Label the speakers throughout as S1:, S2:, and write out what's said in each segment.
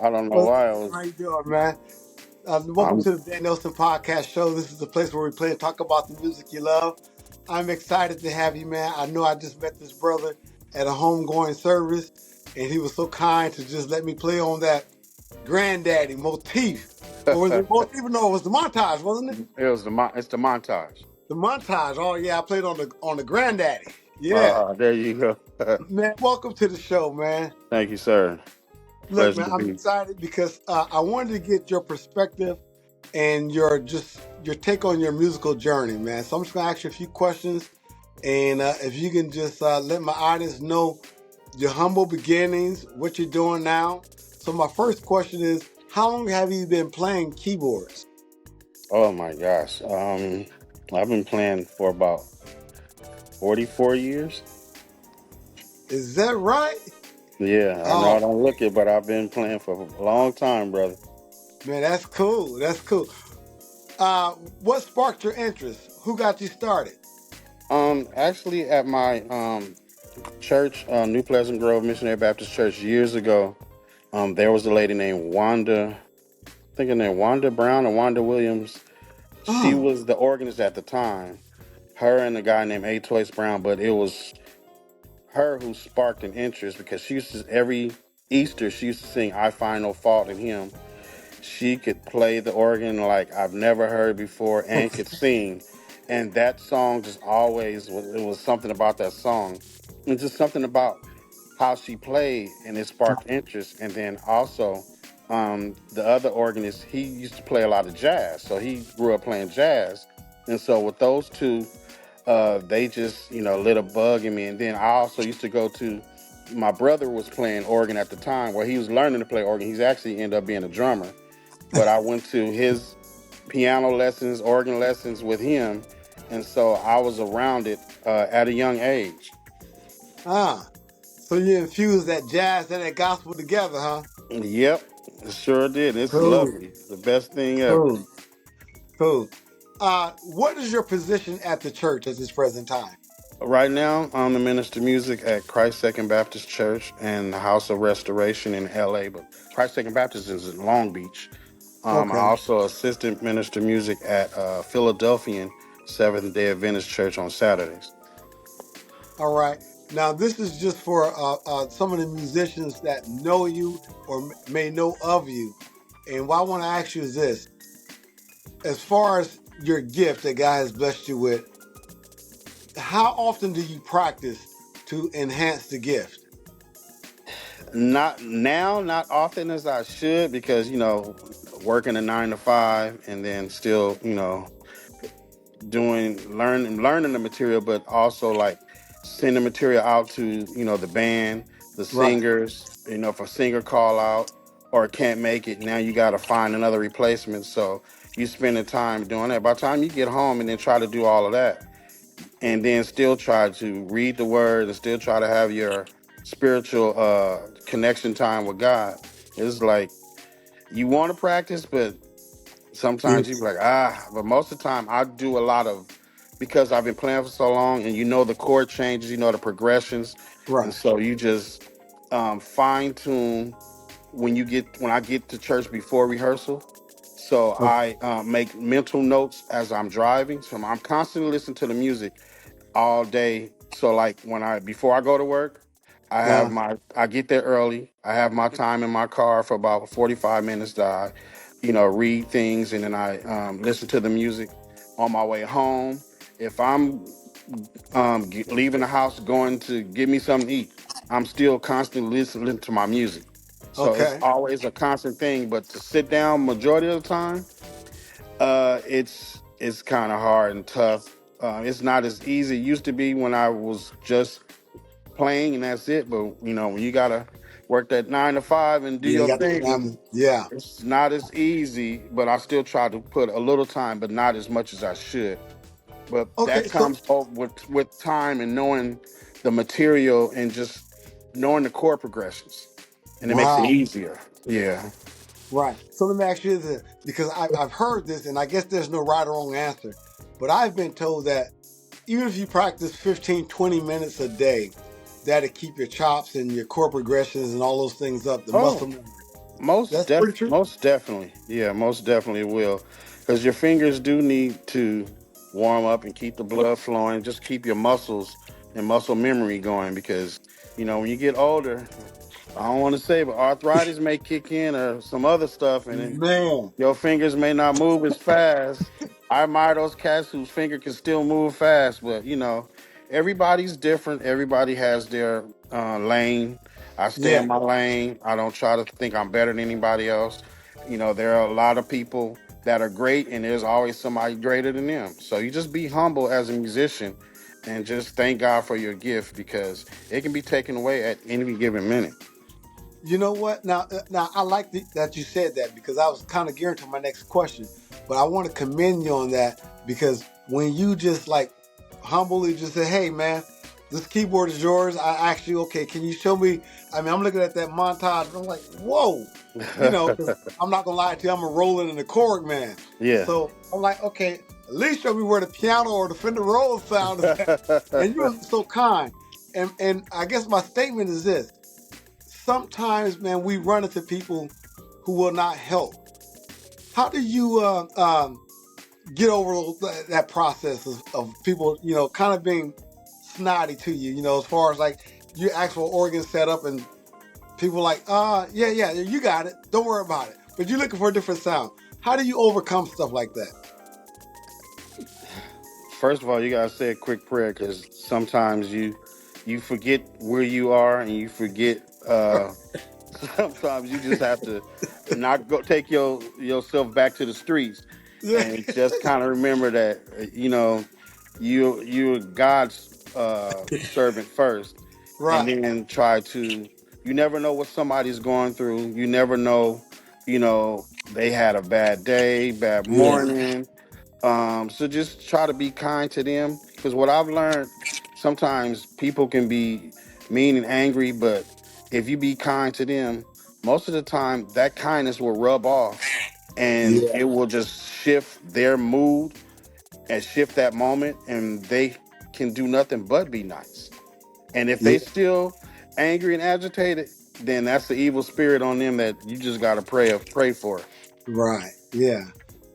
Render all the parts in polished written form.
S1: I don't know
S2: What's
S1: why I
S2: up? How
S1: was.
S2: you doing, man? Welcome
S1: I'm
S2: to the Dan Nelson Podcast Show. This is the place where we play and talk about the music you love. I'm excited to have you, man. I know I just met this brother at a homegoing service, and he was so kind to just let me play on that granddaddy motif. Or was it motif? No, it was the montage, wasn't it?
S1: it's the montage.
S2: The montage. Oh yeah, I played on the granddaddy. Yeah.
S1: There you go.
S2: Man, welcome to the show, man.
S1: Thank you, sir.
S2: Look,
S1: Pleasure
S2: man,
S1: to
S2: I'm
S1: be.
S2: excited because I wanted to get your perspective and your take on your musical journey, man. So I'm just gonna ask you a few questions, and if you can just let my audience know your humble beginnings, what you're doing now. So my first question is, how long have you been playing keyboards?
S1: Oh my gosh. I've been playing for about 44 years.
S2: Is that right?
S1: Yeah, I know I
S2: Oh
S1: don't look it, but I've been playing for a long time, brother.
S2: man, that's cool. That's cool. Uh, what sparked your interest? Who got you started?
S1: Actually, at my church, New Pleasant Grove Missionary Baptist Church, years ago, there was a lady named Wanda. I think her name Wanda Brown or Wanda Williams. She
S2: Oh,
S1: was the organist at the time. Her and a guy named A. Toyce Brown, but it was her who sparked an interest because she used to every Easter she used to sing "I Find No Fault in Him." She could play the organ like I've never heard before and could sing, and that song just always was. It was something about that song, and just something about how she played, and it sparked interest. And then also, the other organist, he used to play a lot of jazz, so he grew up playing jazz, and so with those two, they just lit a bug in me. And then I also used to go to. My brother was playing organ at the time, where he was learning to play organ. He's actually ended up being a drummer, but I went to his piano lessons, organ lessons with him, and so I was around it at a young age.
S2: ah. So you infuse that jazz and that gospel together, huh?
S1: Yep, sure did. It's
S2: Cool,
S1: lovely. The best thing ever.
S2: cool, cool. What is your position at the church at this present time?
S1: Right now, I'm the minister of music at Christ Second Baptist Church and the House of Restoration in LA, but Christ Second Baptist is in Long Beach. I
S2: Okay,
S1: also assistant minister of music at Philadelphian Seventh Day Adventist Church on Saturdays.
S2: all right. Now this is just for some of the musicians that know you or may know of you. And what I want to ask you is this: as far as your gift that God has blessed you with, how often do you practice to enhance the gift?
S1: Not now, not often as I should, because working a 9 to 5 and then still doing learning the material, but also like send the material out to the band, the
S2: Right.
S1: singers. If a singer call out or can't make it, now you got to find another replacement. So you spend the time doing that. By the time you get home and then try to do all of that, and then still try to read the word and still try to have your spiritual connection time with God, it's like you want to practice, but
S2: Yeah.
S1: sometimes you be like, but most of the time I do a lot of, because I've been playing for so long, and the chord changes, the progressions, and
S2: Right.
S1: so you just fine tune when I get to church before rehearsal. So
S2: Okay.
S1: I make mental notes as I'm driving. So I'm constantly listening to the music all day. So like when I before I go to work,
S2: Uh,
S1: I get there early. I have my time in my car for about 45 minutes that read things, and then I listen to the music on my way home. If I'm leaving the house going to get me something to eat, I'm still constantly listening to my music. So it's
S2: okay.
S1: always a constant thing. But to sit down majority of the time, it's kind of hard and tough. It's not as easy it used to be when I was just playing and that's it. But when you gotta work that 9 to 5 and do
S2: Yeah, you
S1: your
S2: got the
S1: thing,
S2: family. Yeah.
S1: it's not as easy. But I still try to put a little time, but not as much as I should. But
S2: Okay.
S1: that
S2: So,
S1: comes over with time and knowing the material and just knowing the chord progressions, and it makes it
S2: wow.
S1: easier. Yeah.
S2: Right. So let me ask you this, because I've heard this, and I guess there's no right or wrong answer, but I've been told that even if you practice 15, 20 minutes a day, that'll keep your chops and your core progressions and all those things up, the
S1: Oh,
S2: muscle memory. That's pretty true.
S1: Most definitely, yeah, most definitely will, because your fingers do need to warm up and keep the blood flowing. Just keep your muscles and muscle memory going, because when you get older, I don't want to say, but arthritis may kick in or some other stuff, and then
S2: Man.
S1: your fingers may not move as fast. I admire those cats whose finger can still move fast, but everybody's different. Everybody has their lane. I stay
S2: Yeah.
S1: in my lane. I don't try to think I'm better than anybody else. There are a lot of people that are great, and there's always somebody greater than them. So you just be humble as a musician and just thank God for your gift, because it can be taken away at any given minute.
S2: You know what? Now I like that you said that because I was kind of gearing to my next question, but I want to commend you on that because when you just like humbly just say, "Hey, man, this keyboard is yours," I actually okay. Can you show me? I mean, I'm looking at that montage. And I'm like, "Whoa," because I'm not gonna lie to you, I'm a rolling and a chord man.
S1: Yeah.
S2: So I'm like, okay, at least show me where the piano or the Fender Rhodes sound is at. And you were so kind. And I guess my statement is this: sometimes, man, we run into people who will not help. How do you get over that process of people, kind of being snotty to you, as far as like your actual organ setup and people like, yeah, you got it. Don't worry about it. But you're looking for a different sound. How do you overcome stuff like that?
S1: First of all, you gotta say a quick prayer, because sometimes you forget where you are, and you forget. Sometimes you just have to not go take yourself back to the streets,
S2: Yeah.
S1: and just kind of remember that you're God's servant first, and
S2: Right.
S1: then try to. You never know what somebody's going through. You never know. They had a bad day, bad
S2: Yeah.
S1: morning. So just try to be kind to them, because what I've learned, sometimes people can be mean and angry, but if you be kind to them, most of the time that kindness will rub off, and
S2: Yeah.
S1: it will just shift their mood and shift that moment, and they can do nothing but be nice. And if they
S2: Yeah.
S1: still angry and agitated, then that's the evil spirit on them that you just gotta pray for.
S2: Right. Yeah.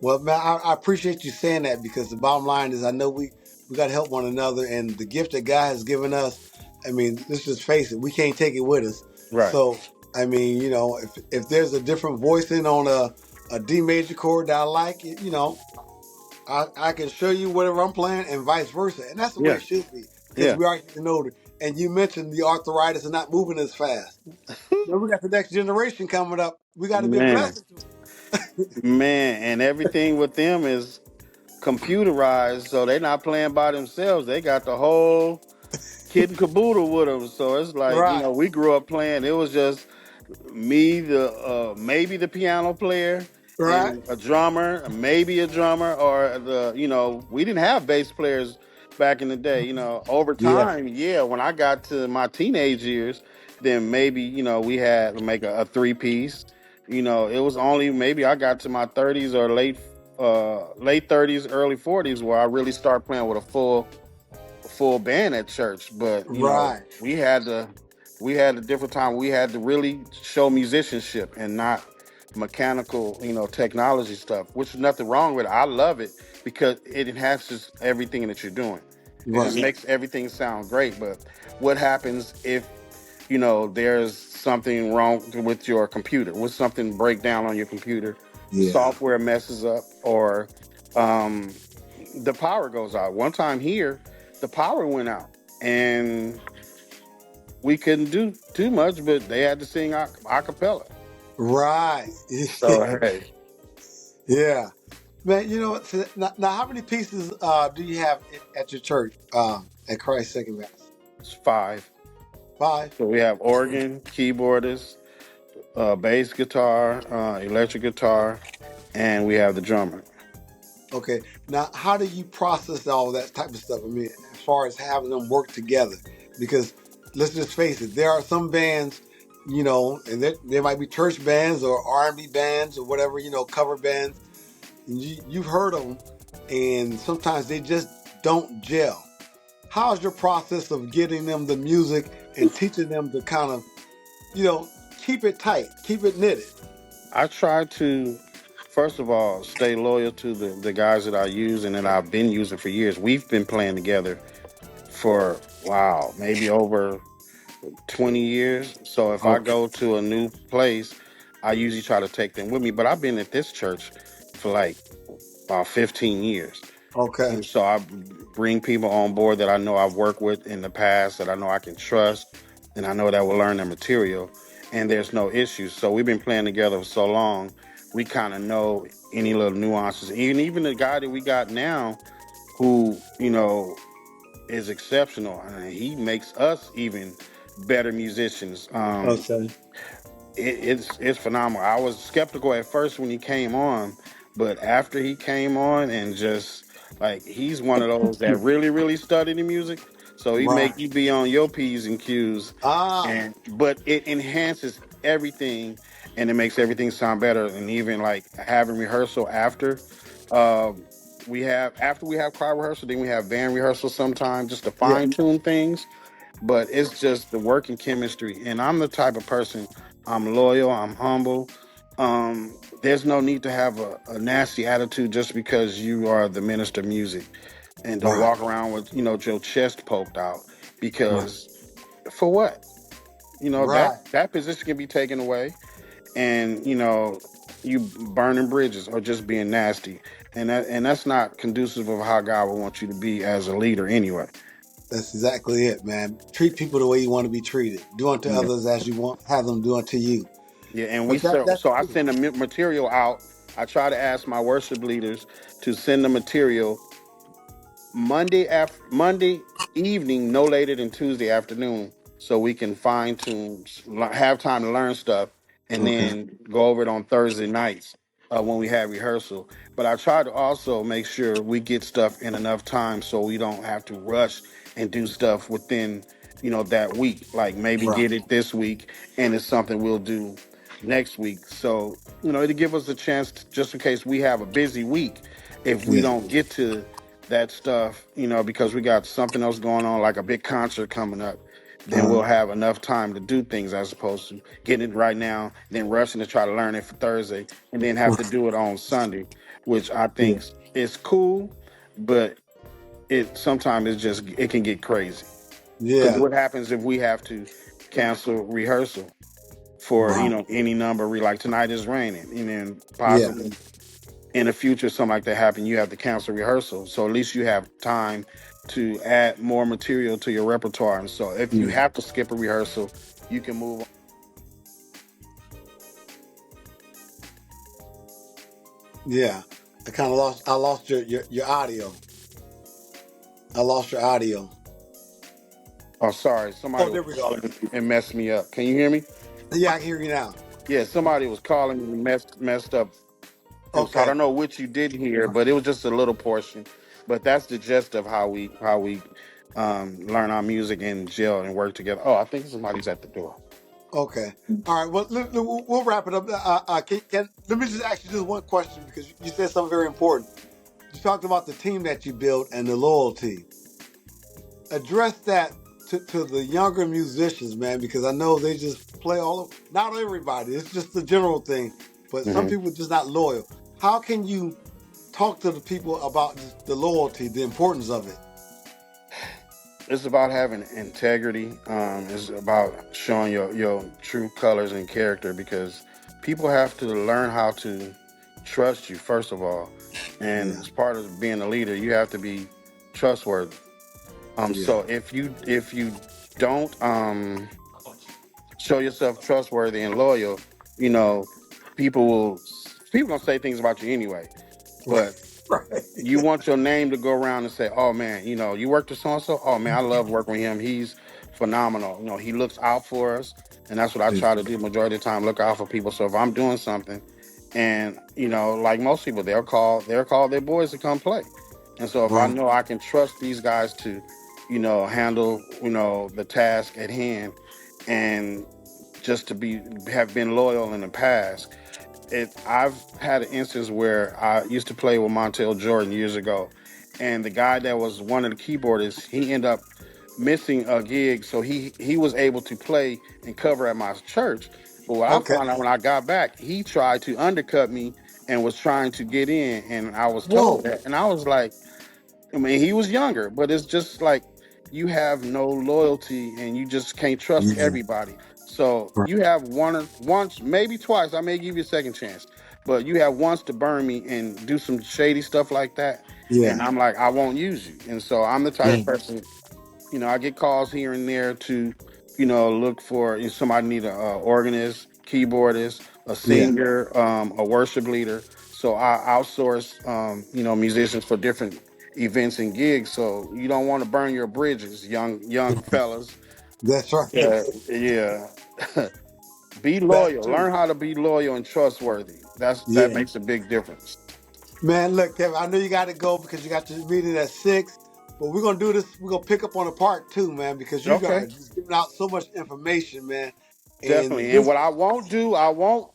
S2: Well, man, I appreciate you saying that because the bottom line is I know we got to help one another, and the gift that God has given us. I mean, let's just face it, we can't take it with us.
S1: Right.
S2: So, I mean, if there's a different voicing on a D major chord that I like, I can show you whatever I'm playing, and vice versa, and that's the way
S1: Yeah.
S2: it should be because
S1: Yeah.
S2: we are getting older. And you mentioned the arthritis and not moving as fast. Then we got the next generation coming up. We got to be a
S1: Man.
S2: blessing to
S1: Man, and everything with them is computerized, so they're not playing by themselves. They got the whole kit and caboodle with them. So it's
S2: them.
S1: like,
S2: Right.
S1: we grew up playing. It was just me, the maybe the piano player,
S2: Right.
S1: and a drummer, maybe a drummer, or we didn't have bass players back in the day. Over
S2: Yeah.
S1: time, yeah, when I got to my teenage years, then maybe we had to make a three piece. It was only maybe I got to my 30s or late 30s, early 40s, where I really started playing with a full band at church. But
S2: Right.
S1: we had a different time. We had to really show musicianship and not mechanical, technology stuff, which is nothing wrong with it. I love it because it enhances everything that you're doing. It just
S2: Right.
S1: makes everything sound great. But what happens if there's something wrong with your computer? With something break down on your computer,
S2: Yeah.
S1: software messes up, or um, the power goes out. One time here, the power went out, and we couldn't do too much, but they had to sing a cappella.
S2: Right.
S1: So hey,
S2: Yeah. Man, you know what? So now, how many pieces do you have at your church at Christ Second Mass?
S1: it's five.
S2: Five.
S1: So we have organ, keyboardist, bass guitar, electric guitar, and we have the drummer.
S2: Okay. Now, how do you process all that type of stuff? I mean, as far as having them work together, because let's just face it, there are some bands, and there might be church bands or R&B bands or whatever, cover bands. And you've heard of them, and sometimes they just don't gel. How's your process of getting them the music and teaching them to kind of, you know, keep it tight, keep it knitted?
S1: I try to, first of all, stay loyal to the guys that I use and that I've been using for years. We've been playing together for, wow, maybe over 20 years. So if I
S2: Okay.
S1: go to a new place, I usually try to take them with me. But I've been at this church for like about 15 years.
S2: Okay.
S1: And so I bring people on board that I know I've worked with in the past, that I know I can trust, and I know that will learn their material, and there's no issues. So we've been playing together for so long, we kind of know any little nuances. And even the guy that we got now, who is exceptional, and he makes us even better musicians.
S2: Okay.
S1: It's phenomenal. I was skeptical at first when he came on, but after he came on and just like he's one of those that really study the music, so he
S2: Right.
S1: make you be on your p's and q's,
S2: Ah.
S1: and but it enhances everything and it makes everything sound better. And even like having rehearsal after. Um, we have after we have choir rehearsal, then we have band rehearsal sometimes just to
S2: Yeah.
S1: fine tune things, but it's just the working chemistry. And I'm the type of person, I'm loyal, I'm humble. There's no need to have a nasty attitude just because you are the minister of music and to
S2: Right.
S1: walk around with, your chest poked out.
S2: Right.
S1: Because for what? That
S2: Right.
S1: that position can be taken away, and you burning bridges or just being nasty. And that's not conducive of how God would want you to be as a leader anyway.
S2: That's exactly it, man. Treat people the way you want to be treated. Do unto others as you want have them do unto you.
S1: Yeah, and
S2: But that's
S1: so I
S2: true.
S1: send the material out. I try to ask my worship leaders to send the material Monday evening, no later than Tuesday afternoon, so we can fine tune, have time to learn stuff, and
S2: Okay.
S1: then go over it on Thursday nights when we have rehearsal. But I try to also make sure we get stuff in enough time so we don't have to rush and do stuff within that week. Like maybe
S2: Right.
S1: get it this week, and it's something we'll do next week. So it'll give us a chance to, just in case we have a busy week, if we
S2: Yeah.
S1: don't get to that stuff, because we got something else going on, like a big concert coming up, then we'll
S2: Uh,
S1: have enough time to do things as opposed to getting it right now, then rushing to try to learn it for Thursday, and then have to do it on Sunday, which I
S2: yeah.
S1: think is cool, but it sometimes it can get crazy. Because
S2: Yeah.
S1: what happens if we have to cancel rehearsal for
S2: Right.
S1: any number of like tonight is raining, and then
S2: Yeah.
S1: possibly in the future something like that happen, you have to cancel rehearsal. So at least you have time to add more material to your repertoire. And so if you
S2: Yeah.
S1: have to skip a rehearsal, you can move on.
S2: Yeah. I lost your audio. I lost your audio.
S1: Oh, sorry,
S2: Oh,
S1: somebody was
S2: there we go.
S1: calling and messed me up. Can you hear me?
S2: Yeah, I can hear you now.
S1: Yeah, somebody was calling and messed up. And so I
S2: Okay.
S1: don't know which you did hear, but it was just a little portion. But that's the gist of how we learn our music and gel and work together. Oh, I think somebody's at the door.
S2: Okay. All right. Well, we'll wrap it up. Let me just ask you just one question because you said something very important. You talked about the team that you built and the loyalty. Address that to the younger musicians, man, because I know they just play all of, not everybody, it's just the general thing, but some
S1: Mm-hmm.
S2: people just not loyal. How can you talk to the people about just the loyalty, the importance of it?
S1: It's about having integrity. It's about showing your true colors and character, because people have to learn how to trust you first of all, and
S2: Yeah,
S1: as part of being a leader, you have to be trustworthy.
S2: yeah,
S1: So if you don't show yourself trustworthy and loyal, you know, people will people gonna say things about you anyway,
S2: right,
S1: but
S2: right,
S1: you want your name to go around and say, "Oh man, you worked with so and so. Oh man, I love working with him. He's phenomenal. He looks out for us." And that's what I
S2: yeah,
S1: try to do majority of the time, look out for people. So if I'm doing something, and like most people, they'll call their boys to come play. And so if I
S2: right,
S1: know I can trust these guys to, handle the task at hand, and just to have been loyal in the past, I've had an instance where I used to play with Montel Jordan years ago, and the guy that was one of the keyboardists, he ended up missing a gig, so he was able to play and cover at my church. But what I
S2: Okay.
S1: found out when I got back, he tried to undercut me and was trying to get in, and I was told
S2: Whoa.
S1: that, and I was like, I mean, he was younger, but it's just like you have no loyalty and you just can't trust
S2: Yeah.
S1: everybody. So
S2: Right.
S1: you have once, maybe twice. I may give you a second chance, but you have once to burn me and do some shady stuff like that.
S2: Yeah.
S1: And I'm like, I won't use you. And so I'm the type of
S2: Man.
S1: person, I get calls here and there to, look for if somebody need a, organist, keyboardist, a
S2: Yeah.
S1: singer, a worship leader. So I outsource, musicians for different events and gigs. So you don't want to burn your bridges, young fellas.
S2: That's right.
S1: Yeah. Be
S2: That's
S1: loyal.
S2: true.
S1: Learn how to be loyal and trustworthy. That
S2: Yeah.
S1: makes a big difference.
S2: Man, look, Kevin, I know you got to go because you got your meeting at 6, but we're going to do this. We're going to pick up on a part 2, man, because you
S1: Okay.
S2: guys just giving out so much information, man. And
S1: Definitely. And
S2: this,
S1: what I won't do, I won't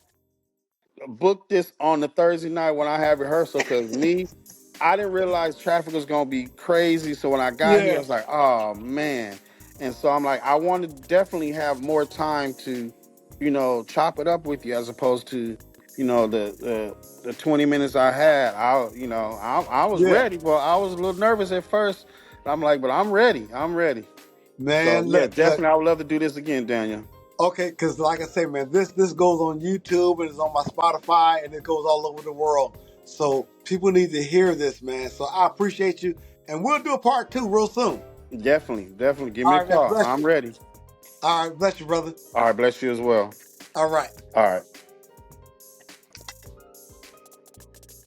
S1: book this on the Thursday night when I have rehearsal because I didn't realize traffic was gonna be crazy. So when I got here, I
S2: yeah,
S1: was like, oh man. And so I'm like, I want to definitely have more time to, chop it up with you as opposed to, the 20 minutes I had. I was
S2: yeah,
S1: ready. Well, I was a little nervous at first. I'm like, but I'm ready. I'm ready. So
S2: man,
S1: yeah,
S2: look.
S1: definitely I would love to do this again, Daniel.
S2: Okay, because like I say, man, this goes on YouTube and it's on my Spotify and it goes all over the world. So people need to hear this, man. So I appreciate you, and we'll do a part 2 real soon.
S1: Definitely. Give me
S2: All
S1: a
S2: right, man,
S1: call.
S2: bless
S1: I'm
S2: you.
S1: ready.
S2: All right, bless you, brother.
S1: All right, bless you as well.
S2: All right.
S1: All right.